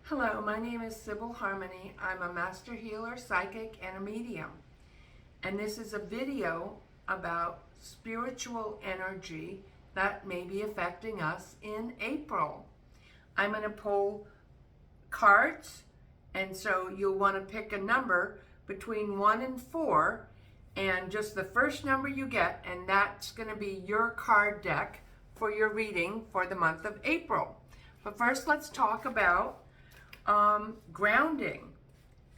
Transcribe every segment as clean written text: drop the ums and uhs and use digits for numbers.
Hello, my name is Sybil Harmony. I'm a master healer, psychic, and a medium. And this is a video about spiritual energy that may be affecting us in April. I'm going to pull cards, and so you'll want to pick a number between 1 and 4, and just the first number you get, and that's going to be your card deck for your reading for the month of April. But first, let's talk about grounding.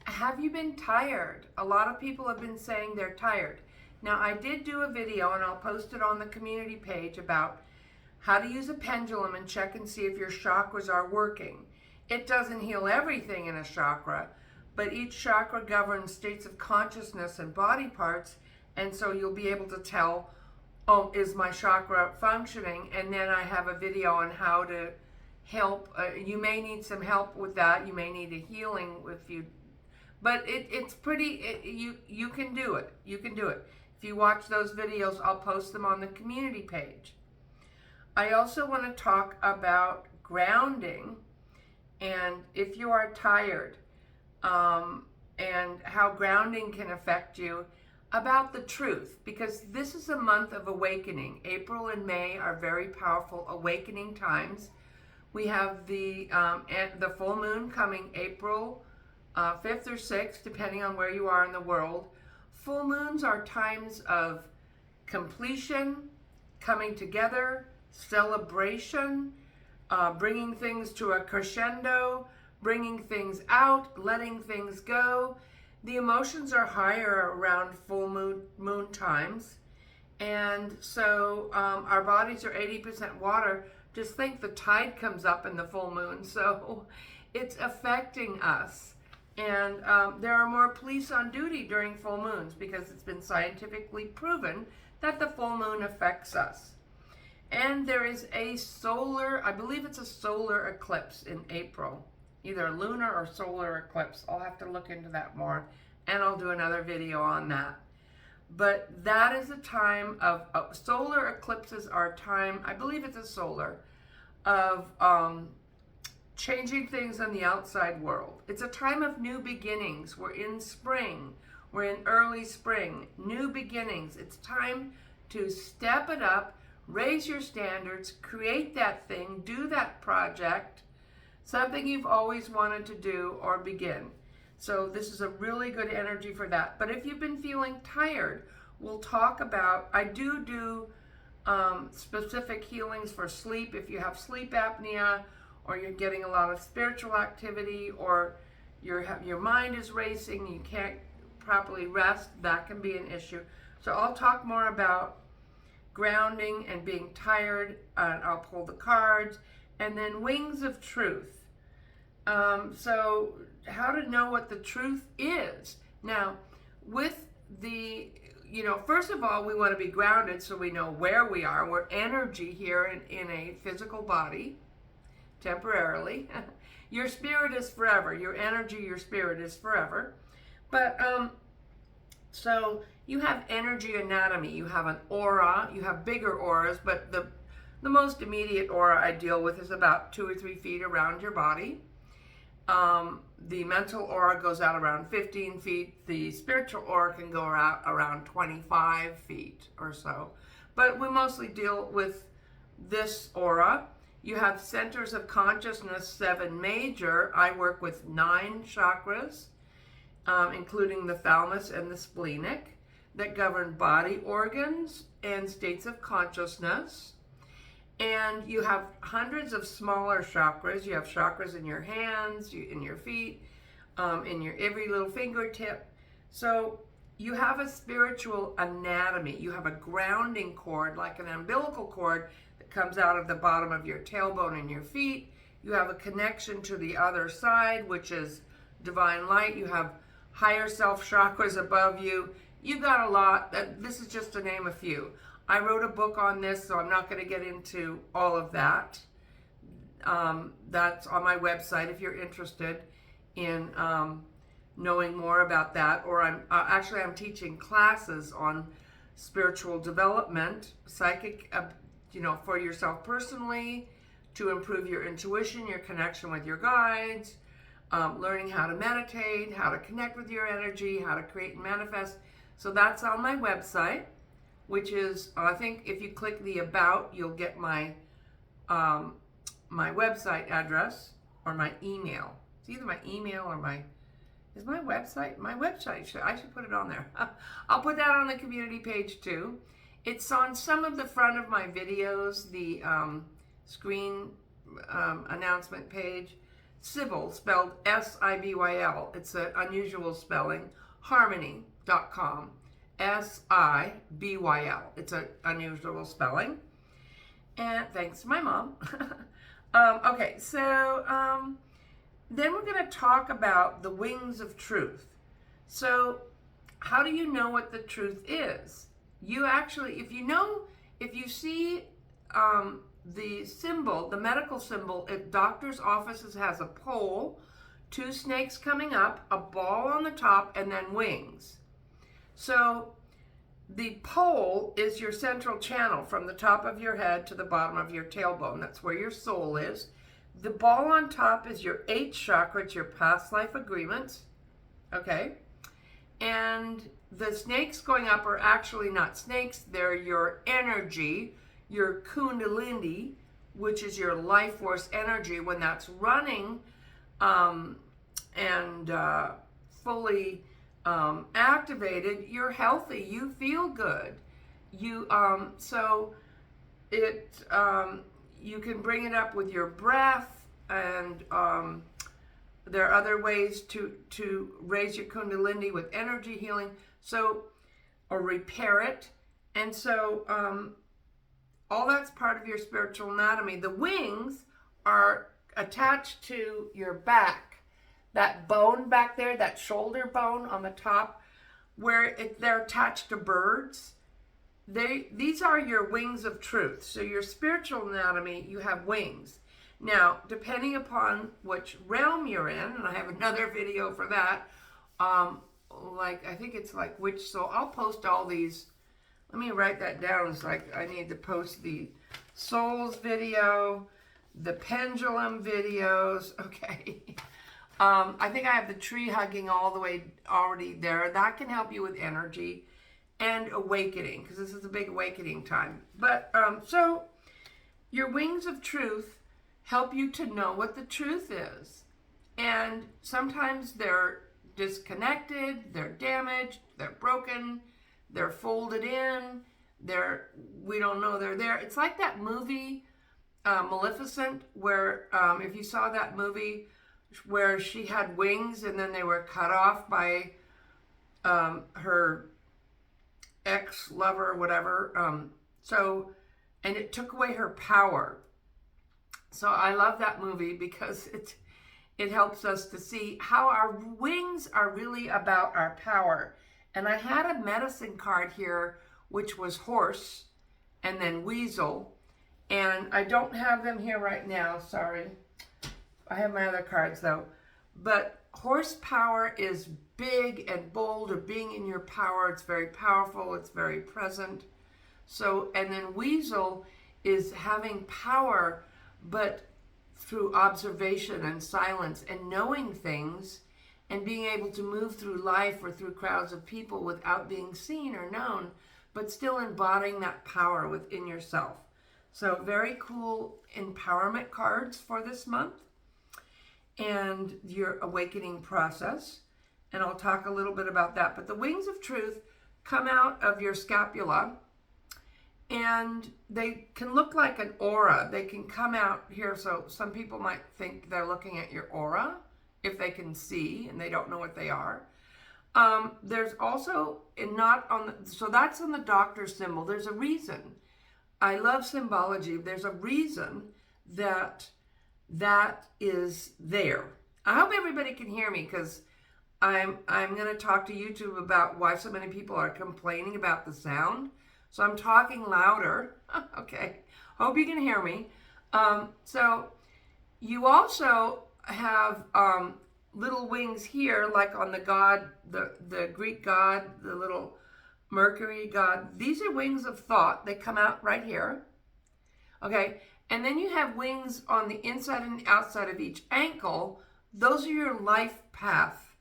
Have you been tired? A lot of people have been saying they're tired. Now, I did do a video, and I'll post it on the community page, about how to use a pendulum and check and see if your chakras are working. It doesn't heal everything in a chakra, but each chakra governs states of consciousness and body parts, and so you'll be able to tell, oh, is my chakra functioning? And then I have a video on how to help. You may need some help with that. You may need a healing if you, but it's pretty, you can do it. You can do it. If you watch those videos, I'll post them on the community page. I also want to talk about grounding, and if you are tired, and how grounding can affect you, about the truth, because this is a month of awakening. April and May are very powerful awakening times. We have the full moon coming April 5th or 6th, depending on where you are in the world. Full moons are times of completion, coming together, celebration, bringing things to a crescendo, bringing things out, letting things go. The emotions are higher around full moon times. And so our bodies are 80% water. Just think the tide comes up in the full moon, so it's affecting us. And there are more police on duty during full moons because it's been scientifically proven that the full moon affects us. And there is a solar, I believe it's a solar eclipse in April, either a lunar or solar eclipse. I'll have to look into that more, and I'll do another video on that. But that is a time of solar eclipses are a time, I believe it's a solar, of changing things in the outside world. It's a time of new beginnings. We're in spring. We're in early spring. New beginnings. It's time to step it up, raise your standards, create that thing, do that project, something you've always wanted to do or begin. So this is a really good energy for that. But if you've been feeling tired, we'll talk about, I do specific healings for sleep. If you have sleep apnea, or you're getting a lot of spiritual activity, or your mind is racing, you can't properly rest, that can be an issue. So I'll talk more about grounding and being tired, and I'll pull the cards, and then wings of truth. So how to know what the truth is. Now, with the, first of all, we want to be grounded so we know where we are. We're energy here in a physical body, temporarily. Your spirit is forever. Your energy, your spirit is forever. But, so you have energy anatomy. You have an aura. You have bigger auras, but the most immediate aura I deal with is about 2 or 3 feet around your body. The mental aura goes out around 15 feet. The spiritual aura can go out around 25 feet or so. But we mostly deal with this aura. You have centers of consciousness, 7 major. I work with 9 chakras, including the thalamus and the splenic, that govern body organs and states of consciousness. And you have hundreds of smaller chakras. You have chakras in your hands, in your feet, in your every little fingertip. So you have a spiritual anatomy. You have a grounding cord, like an umbilical cord, that comes out of the bottom of your tailbone and your feet. You have a connection to the other side, which is divine light. You have higher self chakras above you. You've got a lot. This is just to name a few. I wrote a book on this, so I'm not going to get into all of that. That's on my website if you're interested in knowing more about that. Or I'm teaching classes on spiritual development, psychic, for yourself personally, to improve your intuition, your connection with your guides, learning how to meditate, how to connect with your energy, how to create and manifest. So that's on my website, which is, I think if you click the About, you'll get my my website address or my email. It's either my email or is my website? My website, I should put it on there. I'll put that on the community page too. It's on some of the front of my videos, the screen announcement page. Sibyl, spelled S-I-B-Y-L. It's an unusual spelling. Harmony.com. S-I-B-Y-L. It's an unusual spelling. And thanks to my mom. Okay, so then we're going to talk about the wings of truth. So how do you know what the truth is? You actually, if you see the symbol, the medical symbol, if doctor's offices has a pole, 2 snakes coming up, a ball on the top, and then wings. So the pole is your central channel from the top of your head to the bottom of your tailbone. That's where your soul is. The ball on top is your 8th chakra. It's your past life agreements. Okay? And the snakes going up are actually not snakes. They're your energy, your kundalini, which is your life force energy. When that's running and fully activated, you're healthy. You feel good. You so it you can bring it up with your breath, and there are other ways to raise your kundalini with energy healing. So, or repair it. And so all that's part of your spiritual anatomy. The wings are attached to your back. That bone back there, that shoulder bone on the top, where they're attached to birds. These are your wings of truth. So your spiritual anatomy, you have wings. Now, depending upon which realm you're in, and I have another video for that, I think it's like which, so I'll post all these. Let me write that down. It's like I need to post the souls video, the pendulum videos. Okay. I think I have the tree hugging all the way already there. That can help you with energy and awakening, because this is a big awakening time. But so your wings of truth help you to know what the truth is. And sometimes they're disconnected, they're damaged, they're broken, they're folded in, we don't know they're there. It's like that movie, Maleficent, where if you saw that movie where she had wings and then they were cut off by her ex-lover or whatever. And it took away her power. So I love that movie because it helps us to see how our wings are really about our power. And I had a medicine card here, which was horse and then weasel. And I don't have them here right now, sorry. I have my other cards though. But horsepower is big and bold, or being in your power. It's very powerful, it's very present. So, and then weasel is having power, but through observation and silence and knowing things and being able to move through life or through crowds of people without being seen or known, but still embodying that power within yourself. So very cool empowerment cards for this month and your awakening process. And I'll talk a little bit about that. But the wings of truth come out of your scapula, and they can look like an aura. They can come out here. So some people might think they're looking at your aura if they can see and they don't know what they are. There's also so that's on the doctor symbol. There's a reason. I love symbology. There's a reason that is there. I hope everybody can hear me, because I'm going to talk to YouTube about why so many people are complaining about the sound. So I'm talking louder. Okay. Hope you can hear me. So you also have little wings here, like on the god, the Greek god, the little Mercury god. These are wings of thought. They come out right here. Okay. And then you have wings on the inside and outside of each ankle those are your life path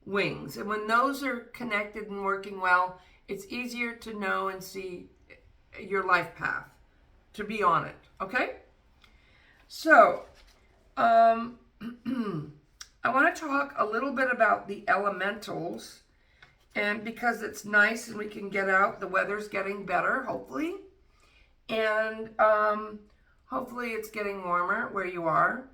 wings. And when those are connected and working well, it's easier to know and see your life path, to be on it. Okay? So, I want to talk a little bit about the elementals. And because it's nice and we can get out, the weather's getting better, hopefully. And hopefully it's getting warmer where you are.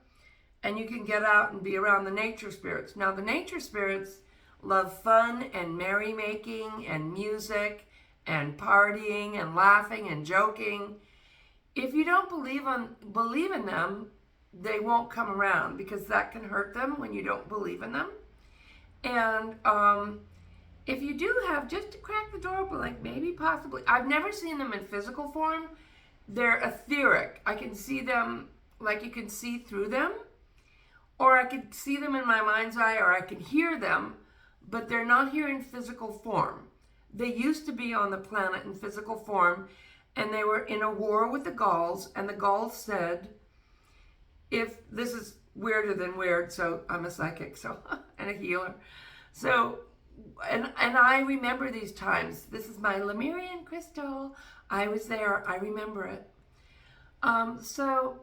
And you can get out and be around the nature spirits. Now, the nature spirits love fun and merrymaking and music and partying and laughing and joking. If you don't believe in them, they won't come around, because that can hurt them when you don't believe in them. And if you do have, just to crack the door open, like maybe possibly, I've never seen them in physical form. They're etheric. I can see them, like you can see through them, or I can see them in my mind's eye, or I can hear them, but they're not here in physical form. They used to be on the planet in physical form, and they were in a war with the Gauls, and the Gauls said, if this is weirder than weird, so I'm a psychic, so and a healer. So, and I remember these times. This is my Lemurian crystal. I was there. I remember it. So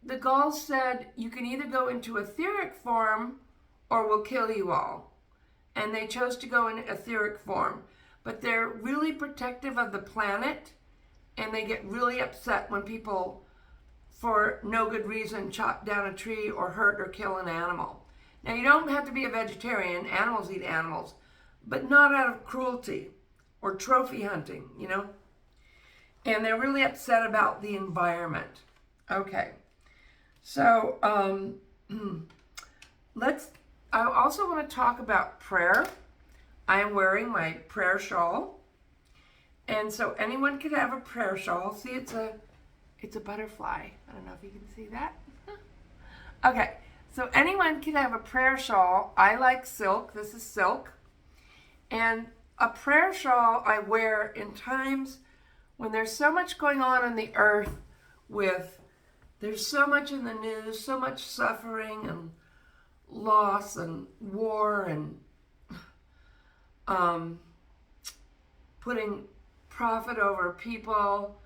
the Gauls said, you can either go into etheric form or we'll kill you all. And they chose to go in etheric form. But they're really protective of the planet, and they get really upset when people, for no good reason, chop down a tree or hurt or kill an animal. Now, you don't have to be a vegetarian. Animals eat animals, but not out of cruelty or trophy hunting, you know? And they're really upset about the environment. Okay. So, I also want to talk about prayer. I am wearing my prayer shawl. And so anyone could have a prayer shawl. See, it's a butterfly. I don't know if you can see that. Okay, so anyone can have a prayer shawl. I like silk. This is silk. And a prayer shawl I wear in times when there's so much going on in the earth there's so much in the news, so much suffering and loss and war and putting profit over people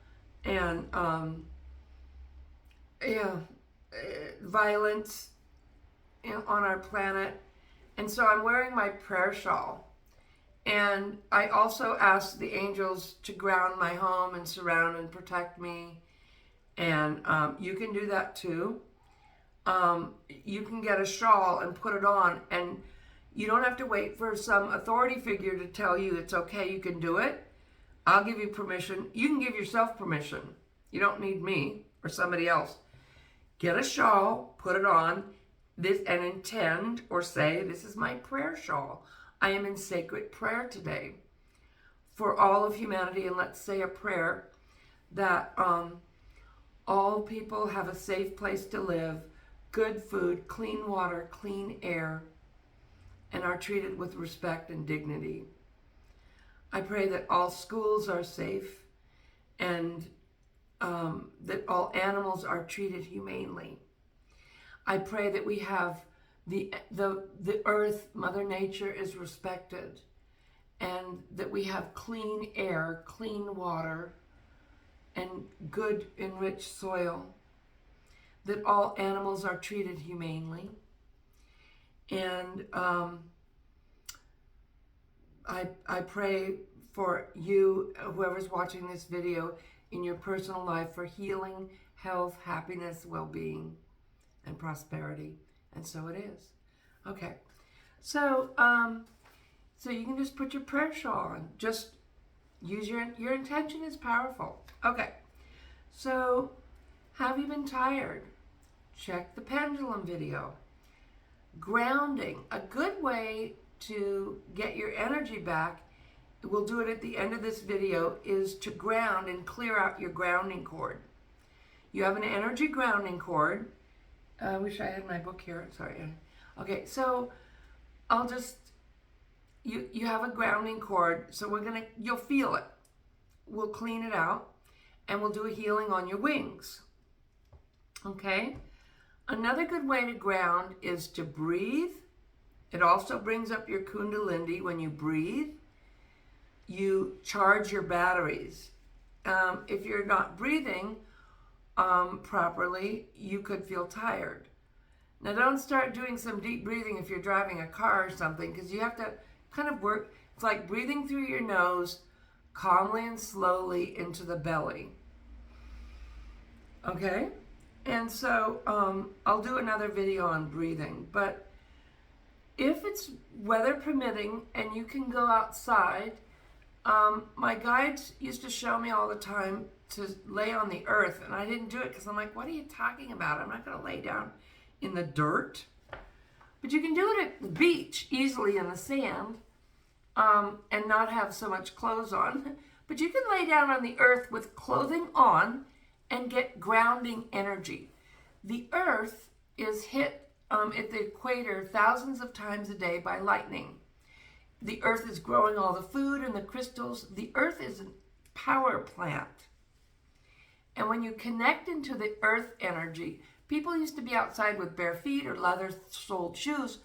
and violence on our planet. And so I'm wearing my prayer shawl. And I also ask the angels to ground my home and surround and protect me. And you can do that too. You can get a shawl and put it on, and you don't have to wait for some authority figure to tell you it's okay, you can do it. I'll give you permission. You can give yourself permission. You don't need me or somebody else. Get a shawl, put it on, and intend or say, this is my prayer shawl. I am in sacred prayer today for all of humanity, and let's say a prayer that all people have a safe place to live, good food, clean water, clean air, and are treated with respect and dignity. I pray that all schools are safe and that all animals are treated humanely. I pray that we have the earth, Mother Nature, is respected, and that we have clean air, clean water, and good enriched soil, that all animals are treated humanely. And I pray for you, whoever's watching this video, in your personal life, for healing, health, happiness, well-being, and prosperity. And so it is. Okay. So you can just put your prayer shawl on. Just use your intention is powerful. Okay. So, have you been tired? Check the pendulum video. Grounding. A good way to get your energy back, we'll do it at the end of this video, is to ground and clear out your grounding cord. You have an energy grounding cord. I wish I had my book here. Sorry. Okay, so I'll just, you have a grounding cord, so you'll feel it. We'll clean it out, and we'll do a healing on your wings. Okay? Another good way to ground is to breathe. It also brings up your Kundalini. When you breathe, you charge your batteries. If you're not breathing properly, you could feel tired. Now, don't start doing some deep breathing if you're driving a car or something, because you have to kind of work. It's like breathing through your nose calmly and slowly into the belly. Okay? And so I'll do another video on breathing. But if it's weather permitting and you can go outside, my guides used to show me all the time to lay on the earth, and I didn't do it because I'm like, what are you talking about? I'm not going to lay down in the dirt. But you can do it at the beach easily in the sand, and not have so much clothes on. But you can lay down on the earth with clothing on and get grounding energy. The earth is hit at the equator thousands of times a day by lightning. The earth is growing all the food and the crystals. The earth is a power plant. And when you connect into the earth energy, people used to be outside with bare feet or leather-soled shoes.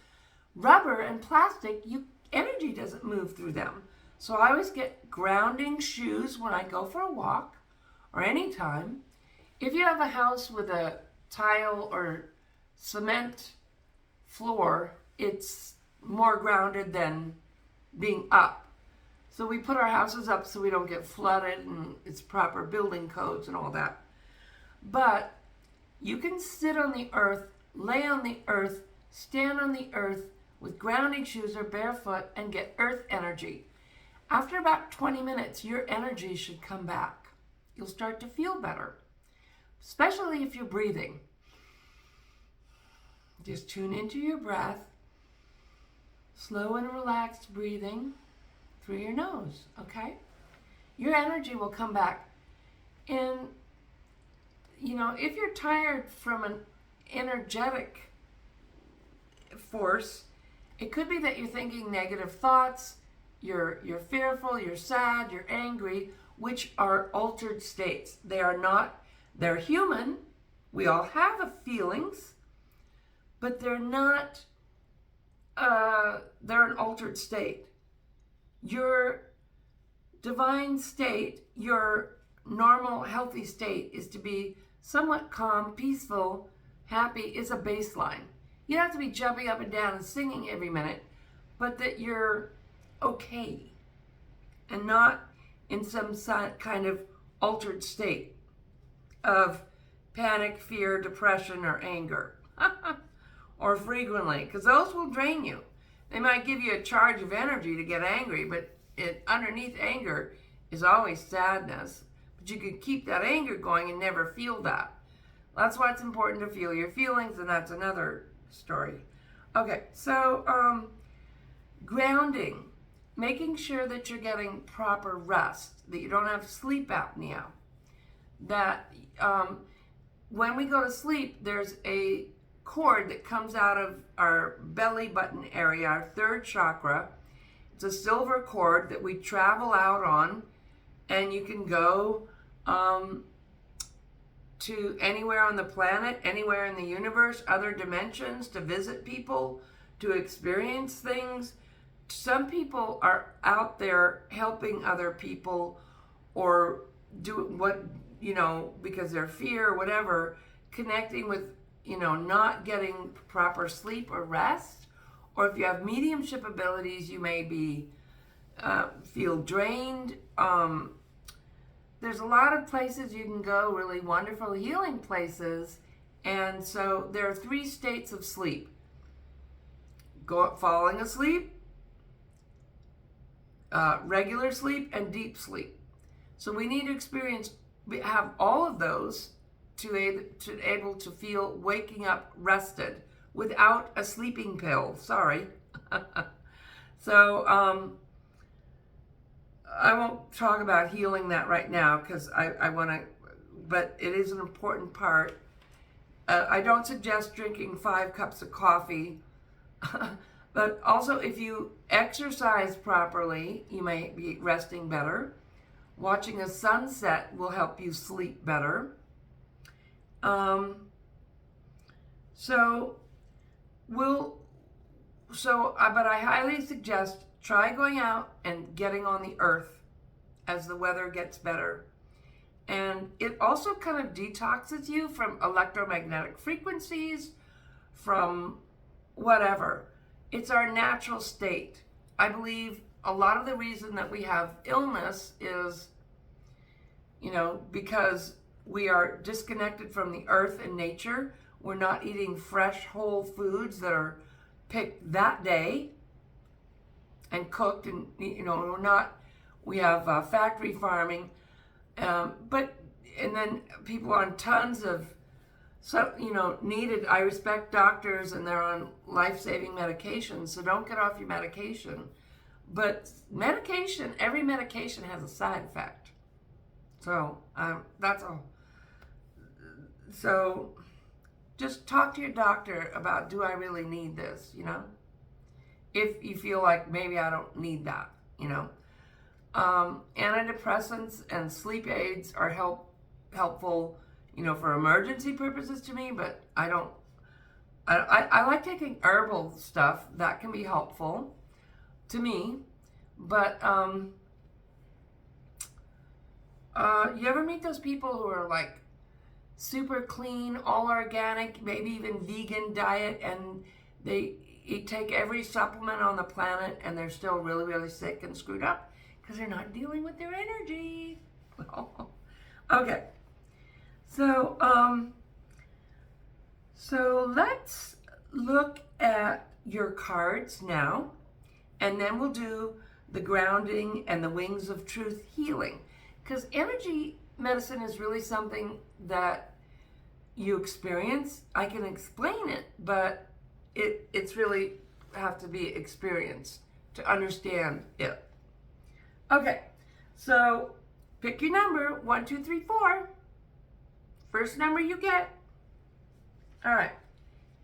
Rubber and plastic, energy doesn't move through them. So I always get grounding shoes when I go for a walk or anytime. If you have a house with a tile or cement floor, it's more grounded than being up. So we put our houses up so we don't get flooded, and it's proper building codes and all that. But you can sit on the earth, lay on the earth, stand on the earth with grounding shoes or barefoot and get earth energy. After about 20 minutes, your energy should come back. You'll start to feel better, especially if you're breathing. Just tune into your breath, slow and relaxed breathing through your nose, okay? Your energy will come back. And, if you're tired from an energetic force, it could be that you're thinking negative thoughts, you're fearful, you're sad, you're angry, which are altered states. They're human. We all have feelings, but they're not, they're an altered state. Your divine state, your normal, healthy state is to be somewhat calm, peaceful, happy is a baseline. You don't have to be jumping up and down and singing every minute, but that you're okay and not in some kind of altered state of panic, fear, depression, or anger. Or frequently, because those will drain you. They might give you a charge of energy to get angry, but underneath anger is always sadness. But you can keep that anger going and never feel that. That's why it's important to feel your feelings, and that's another story. Okay, so grounding, making sure that you're getting proper rest, that you don't have sleep apnea, that when we go to sleep, there's a cord that comes out of our belly button area, our third chakra. It's a silver cord that we travel out on, and you can go to anywhere on the planet, anywhere in the universe, other dimensions, to visit people, to experience things. Some people are out there helping other people, or do what, because they're fear or whatever, connecting with, not getting proper sleep or rest. Or if you have mediumship abilities, you may be feel drained. There's a lot of places you can go, really wonderful healing places. And so there are 3 states of sleep: falling asleep, regular sleep, and deep sleep. So we need to have all of those to able to feel waking up rested without a sleeping pill. Sorry. So I won't talk about healing that right now, because I want to, but it is an important part. I don't suggest drinking 5 cups of coffee, but also if you exercise properly, you may be resting better. Watching a sunset will help you sleep better. So but I highly suggest try going out and getting on the earth as the weather gets better. And it also kind of detoxes you from electromagnetic frequencies, from whatever. It's our natural state. I believe a lot of the reason that we have illness is, because we are disconnected from the earth and nature. We're not eating fresh, whole foods that are picked that day and cooked, and we have factory farming, and then people on tons of needed. I respect doctors and they're on life-saving medications, so don't get off your medication. But every medication has a side effect. So that's all. So just talk to your doctor about, do I really need this, If you feel like maybe I don't need that, Antidepressants and sleep aids are helpful, for emergency purposes to me, but I like taking herbal stuff. That can be helpful to me. But you ever meet those people who are like super clean, all organic, maybe even vegan diet, and they take every supplement on the planet and they're still really, really sick and screwed up because they're not dealing with their energy? Okay. So let's look at your cards now, and then we'll do the grounding and the wings of truth healing, because energy medicine is really something that you experience. I can explain it, but it's really have to be experienced to understand it. Okay, so pick your number, 1, 2, 3, 4. First number you get. All right,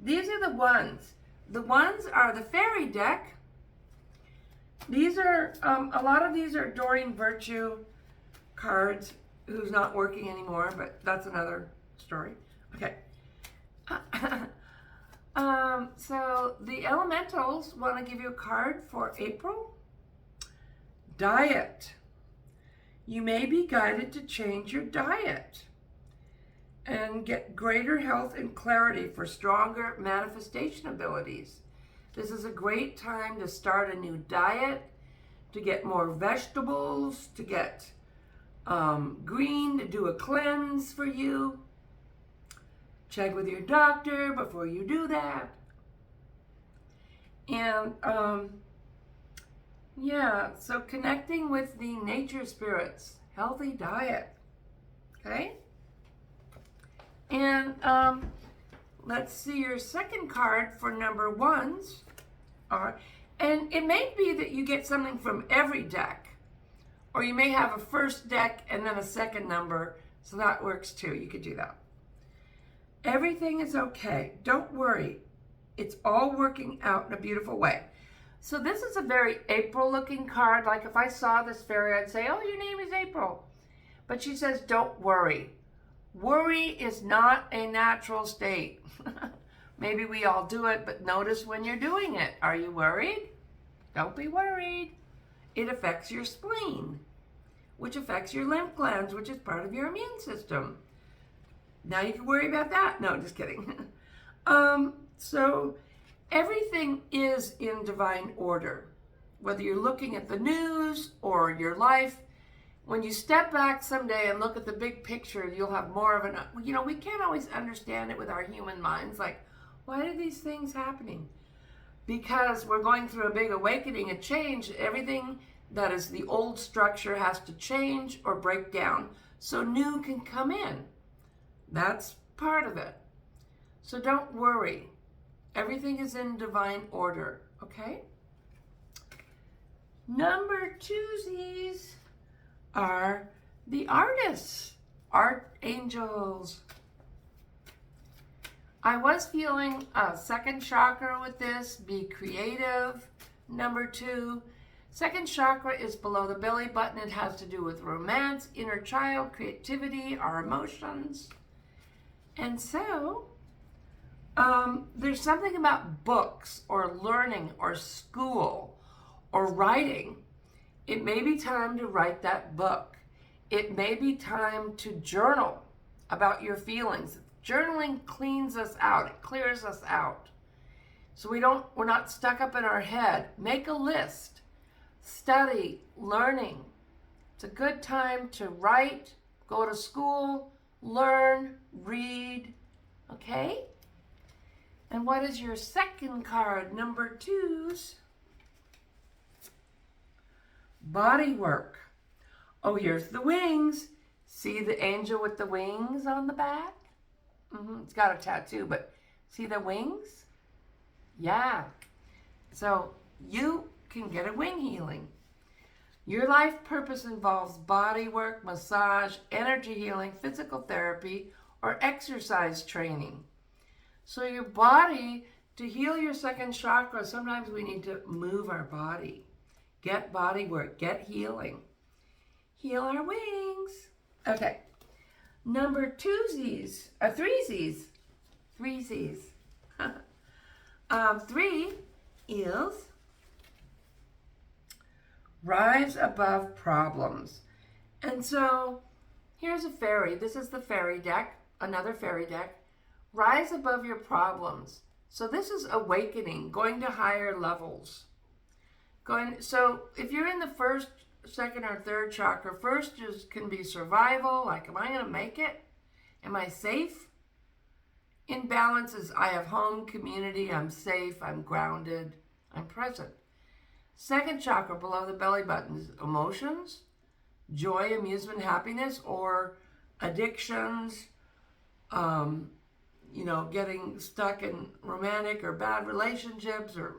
these are the ones. The ones are the fairy deck. These are, a lot of these are Doreen Virtue cards, who's not working anymore, but that's another story. Okay. So the elementals want to give you a card for April. Diet. You may be guided to change your diet and get greater health and clarity for stronger manifestation abilities. This is a great time to start a new diet, to get more vegetables, to get green, to do a cleanse for you. Check with your doctor before you do that. And so connecting with the nature spirits, healthy diet, okay? And let's see, your second card for number ones are, and it may be that you get something from every deck, or you may have a first deck and then a second number, so that works too. You could do that. Everything is okay. Don't worry. It's all working out in a beautiful way. So this is a very April-looking card. Like if I saw this fairy, I'd say, oh, your name is April. But she says, don't worry. Worry is not a natural state. Maybe we all do it, but notice when you're doing it. Are you worried? Don't be worried. It affects your spleen, which affects your lymph glands, which is part of your immune system. Now you can worry about that. No, just kidding. So everything is in divine order. Whether you're looking at the news or your life, when you step back someday and look at the big picture, you'll have more of an, we can't always understand it with our human minds. Like, why are these things happening? Because we're going through a big awakening, a change. Everything that is the old structure has to change or break down so new can come in. That's part of it. So don't worry. Everything is in divine order, okay? Number twosies are the artists, art angels. I was feeling a second chakra with this, be creative. Number 2, second chakra is below the belly button. It has to do with romance, inner child, creativity, our emotions. And so There's something about books or learning or school or writing. It may be time to write that book. It may be time to journal about your feelings. Journaling cleans us out. It clears us out. So we're not stuck up in our head. Make a list. Study, learning. It's a good time to write, go to school, learn, read. Okay? And what is your second card? Number 2's body work. Oh, here's the wings. See the angel with the wings on the back? It's got a tattoo, but see the wings? Yeah. So you can get a wing healing. Your life purpose involves body work, massage, energy healing, physical therapy, or exercise training. So your body, to heal your second chakra, sometimes we need to move our body. Get body work, get healing. Heal our wings. Okay. Number 3 Z's. 3 Z's. 3 is rise above problems. And so here's a fairy. This is the fairy deck, another fairy deck. Rise above your problems. So this is awakening, going to higher levels. So if you're in the first, second, or third chakra, first can be survival, like am I going to make it? Am I safe? In balance is I have home, community, I'm safe, I'm grounded, I'm present. Second chakra below the belly button is emotions, joy, amusement, happiness, or addictions, getting stuck in romantic or bad relationships or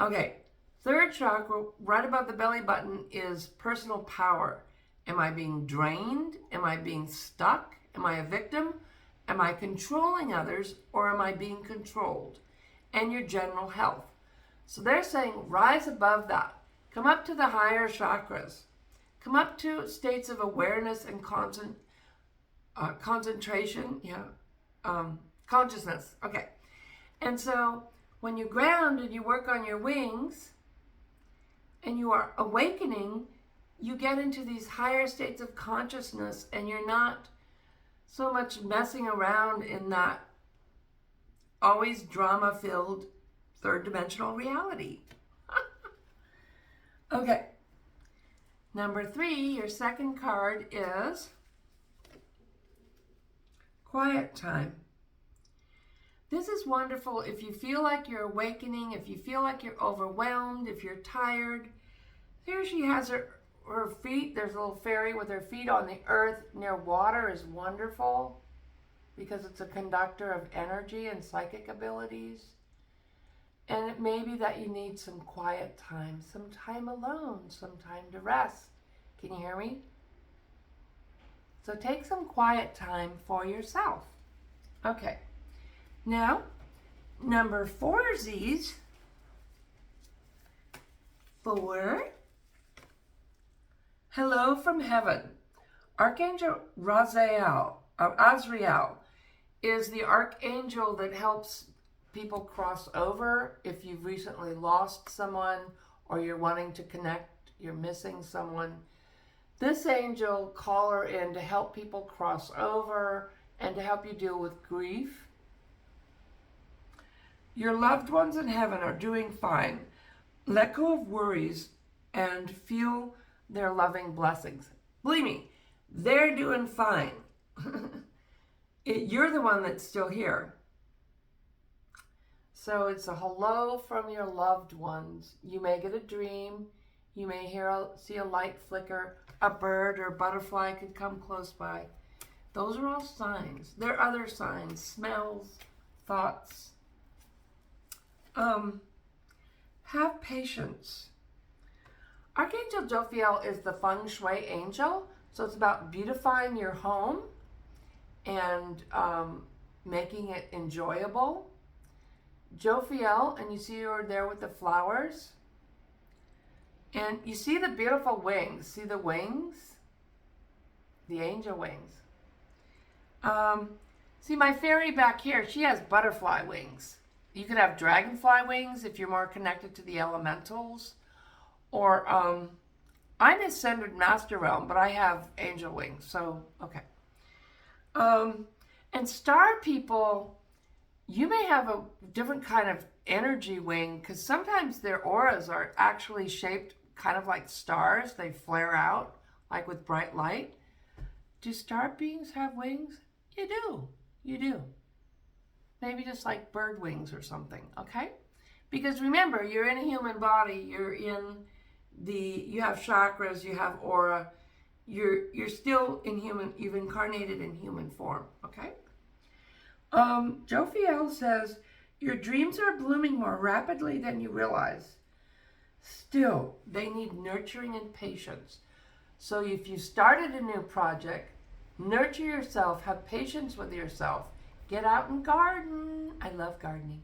okay. Third chakra, right above the belly button, is personal power. Am I being drained? Am I being stuck? Am I a victim? Am I controlling others, or am I being controlled? And your general health. So they're saying rise above that. Come up to the higher chakras. Come up to states of awareness and concentration. Consciousness. Okay. And so when you ground and you work on your wings and you are awakening, you get into these higher states of consciousness and you're not so much messing around in that always drama-filled third dimensional reality. Okay. Number 3, your second card is quiet time. This is wonderful if you feel like you're awakening, if you feel like you're overwhelmed, if you're tired. There she has her feet. There's a little fairy with her feet on the earth near water is wonderful because it's a conductor of energy and psychic abilities. And it may be that you need some quiet time, some time alone, some time to rest. Can you hear me? So take some quiet time for yourself. Okay. Now, number 4 Z's. 4. Hello from heaven. Archangel Azrael is the archangel that helps people cross over. If you've recently lost someone or you're wanting to connect, you're missing someone, this angel call her in to help people cross over and to help you deal with grief. Your loved ones in heaven are doing fine. Let go of worries and feel their loving blessings. Believe me, they're doing fine. You're the one that's still here. So it's a hello from your loved ones. You may get a dream. You may see a light flicker. A bird or butterfly could come close by. Those are all signs. There are other signs, smells, thoughts. Have patience. Archangel Jophiel is the feng shui angel. So it's about beautifying your home and making it enjoyable. Jophiel, and you see her there with the flowers. And you see the beautiful wings. See the wings? The angel wings. See, my fairy back here, she has butterfly wings. You could have dragonfly wings if you're more connected to the elementals. Or I'm Ascended Master Realm, but I have angel wings. So, okay. And star people, you may have a different kind of energy wing because sometimes their auras are actually shaped kind of like stars. They flare out like with bright light. Do star beings have wings? You do. You do. Maybe just like bird wings or something, okay? Because remember, you're in a human body. You have chakras, you have aura. You're still in human, you've incarnated in human form, okay? Jophiel says, your dreams are blooming more rapidly than you realize. Still, they need nurturing and patience. So if you started a new project, nurture yourself, have patience with yourself. Get out and garden. I love gardening.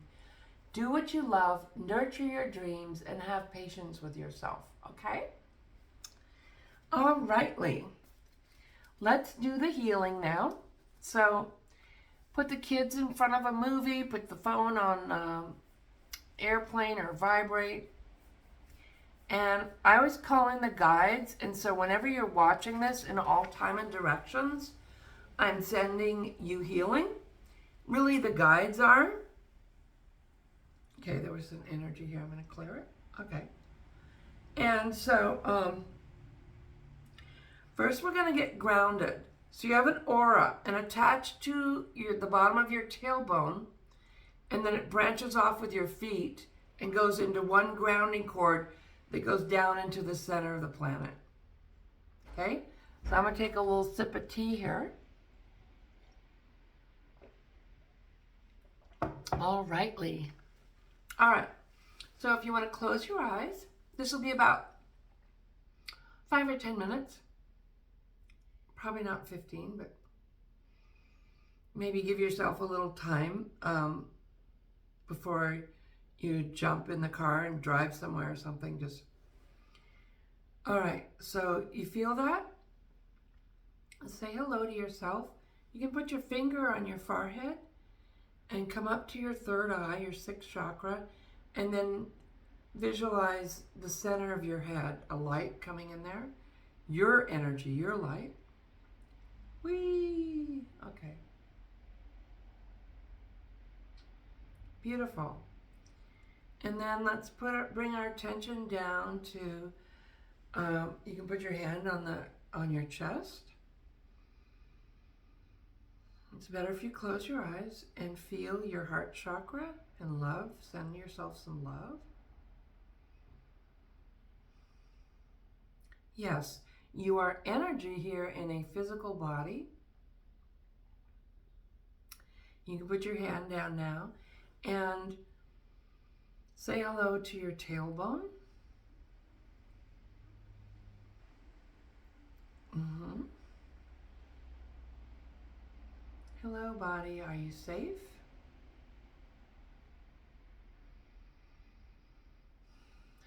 Do what you love, nurture your dreams, and have patience with yourself, okay? All rightly. Let's do the healing now. So put the kids in front of a movie, put the phone on airplane or vibrate. And I always call in the guides. And so whenever you're watching this in all time and directions, I'm sending you healing. Really, the guides are. Okay, there was an energy here. I'm going to clear it. Okay. And so, first we're going to get grounded. So you have an aura, and attached to the bottom of your tailbone, and then it branches off with your feet and goes into one grounding cord that goes down into the center of the planet. Okay? So I'm going to take a little sip of tea here. All rightly. All right. So if you want to close your eyes, this will be about 5 or 10 minutes. Probably not 15, but maybe give yourself a little time before you jump in the car and drive somewhere or something. Just all right. So you feel that? Say hello to yourself. You can put your finger on your forehead and come up to your third eye, your sixth chakra, and then visualize the center of your head, a light coming in there. Your energy, your light. Whee! Okay. Beautiful. And then let's bring our attention down to, you can put your hand on your chest. It's better if you close your eyes and feel your heart chakra and love. Send yourself some love. Yes, you are energy here in a physical body. You can put your hand down now and say hello to your tailbone. Hello, body. Are you safe?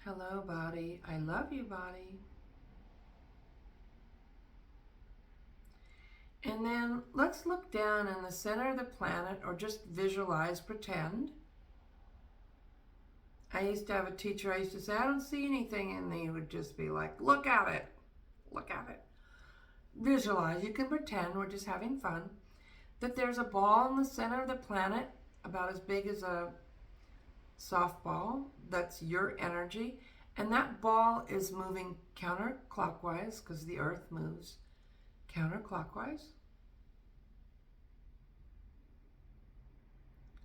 Hello, body. I love you, body. And then let's look down in the center of the planet, or just visualize, pretend. I used to have a teacher, I used to say, I don't see anything, and he would just be like, look at it. Look at it. Visualize. You can pretend, we're just having fun, that there's a ball in the center of the planet, about as big as a softball. That's your energy. And that ball is moving counterclockwise, because the earth moves counterclockwise.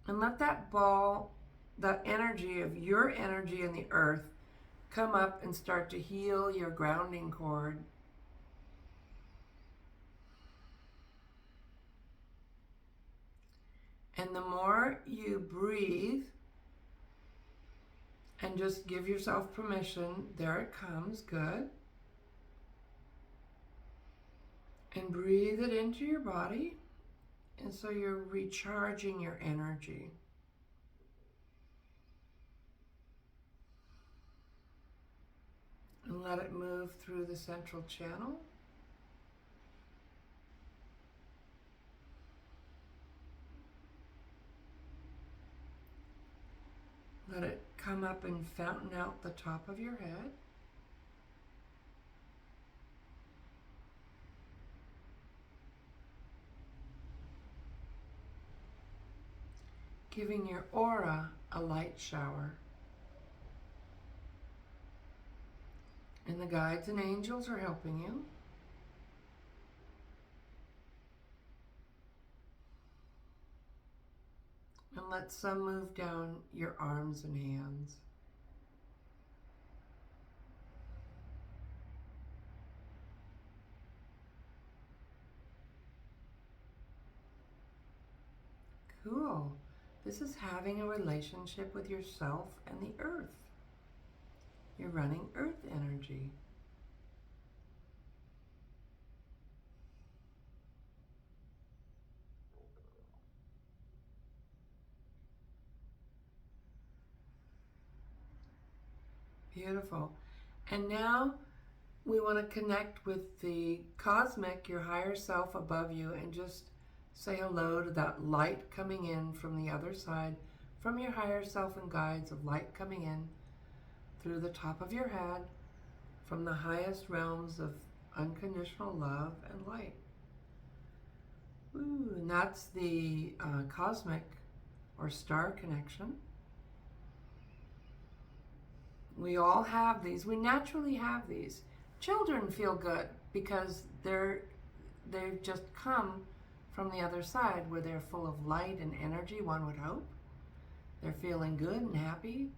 And let that ball, that energy of your energy in the earth, come up and start to heal your grounding cord. And the more you breathe and just give yourself permission, there it comes, good. And breathe it into your body. And so you're recharging your energy. And let it move through the central channel. Let it come up and fountain out the top of your head. Giving your aura a light shower. And the guides and angels are helping you. And let some move down your arms and hands. Cool. This is having a relationship with yourself and the earth. You're running earth energy. Beautiful. And now we want to connect with the cosmic, your higher self above you, and just say hello to that light coming in from the other side, from your higher self and guides of light coming in through the top of your head, from the highest realms of unconditional love and light. Ooh, and that's the cosmic or star connection. We all have these. We naturally have these. Children feel good because they've just come from the other side where they're full of light and energy, one would hope. They're feeling good and happy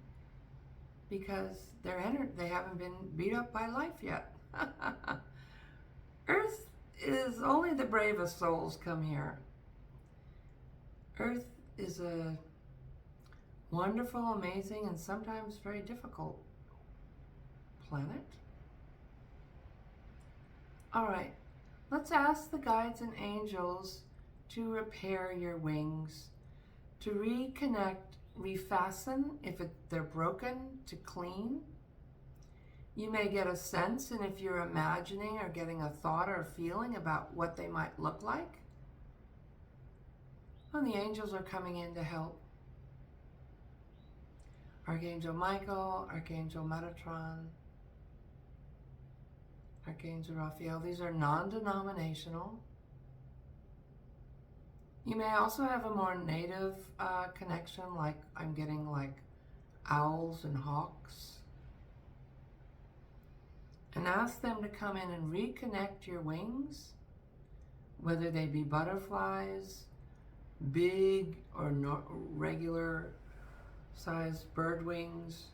because they haven't been beat up by life yet. Earth is only the bravest souls come here. Earth is a wonderful, amazing, and sometimes very difficult planet. All right, let's ask the guides and angels to repair your wings, to reconnect, refasten if they're broken, to clean. You may get a sense, and if you're imagining or getting a thought or a feeling about what they might look like, well, the angels are coming in to help. Archangel Michael, Archangel Metatron, Archangel Raphael. These are non-denominational. You may also have a more native connection, like I'm getting like owls and hawks. And ask them to come in and reconnect your wings, whether they be butterflies, big or regular sized bird wings.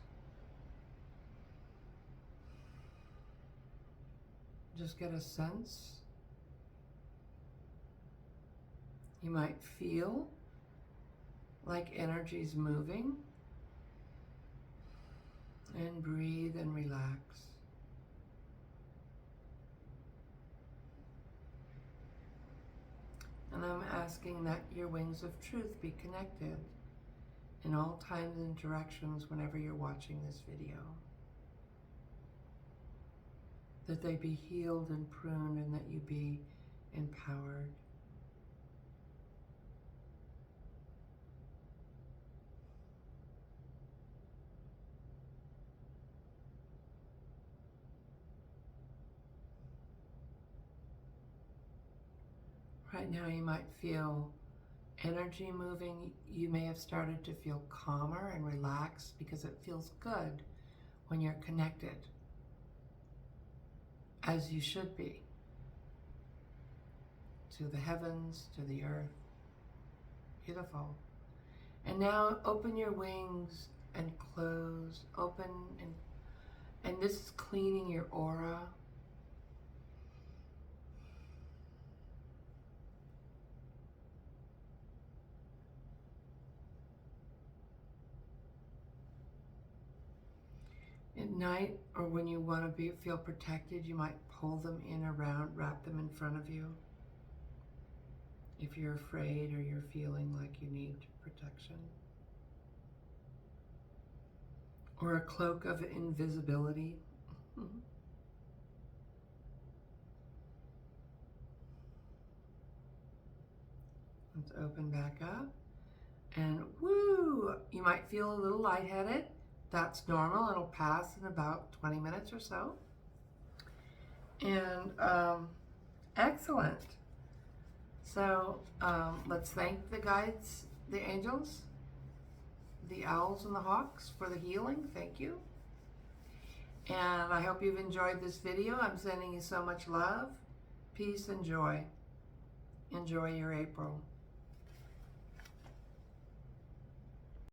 Just get a sense. You might feel like energy's moving, and breathe and relax. And I'm asking that your wings of truth be connected in all times and directions whenever you're watching this video. That they be healed and pruned, and that you be empowered. Right now you might feel energy moving. You may have started to feel calmer and relaxed because it feels good when you're connected, as you should be, to the heavens, to the earth. Beautiful. And now open your wings and close, open, and this is cleaning your aura. At night, or when you want to feel protected, you might pull them in around, wrap them in front of you. If you're afraid or you're feeling like you need protection. Or a cloak of invisibility. Let's open back up. And woo! you might feel a little lightheaded. That's normal. It'll pass in about 20 minutes or so. And excellent. So let's thank the guides, the angels, the owls and the hawks for the healing. Thank you. And I hope you've enjoyed this video. I'm sending you so much love, peace, and joy. Enjoy your April.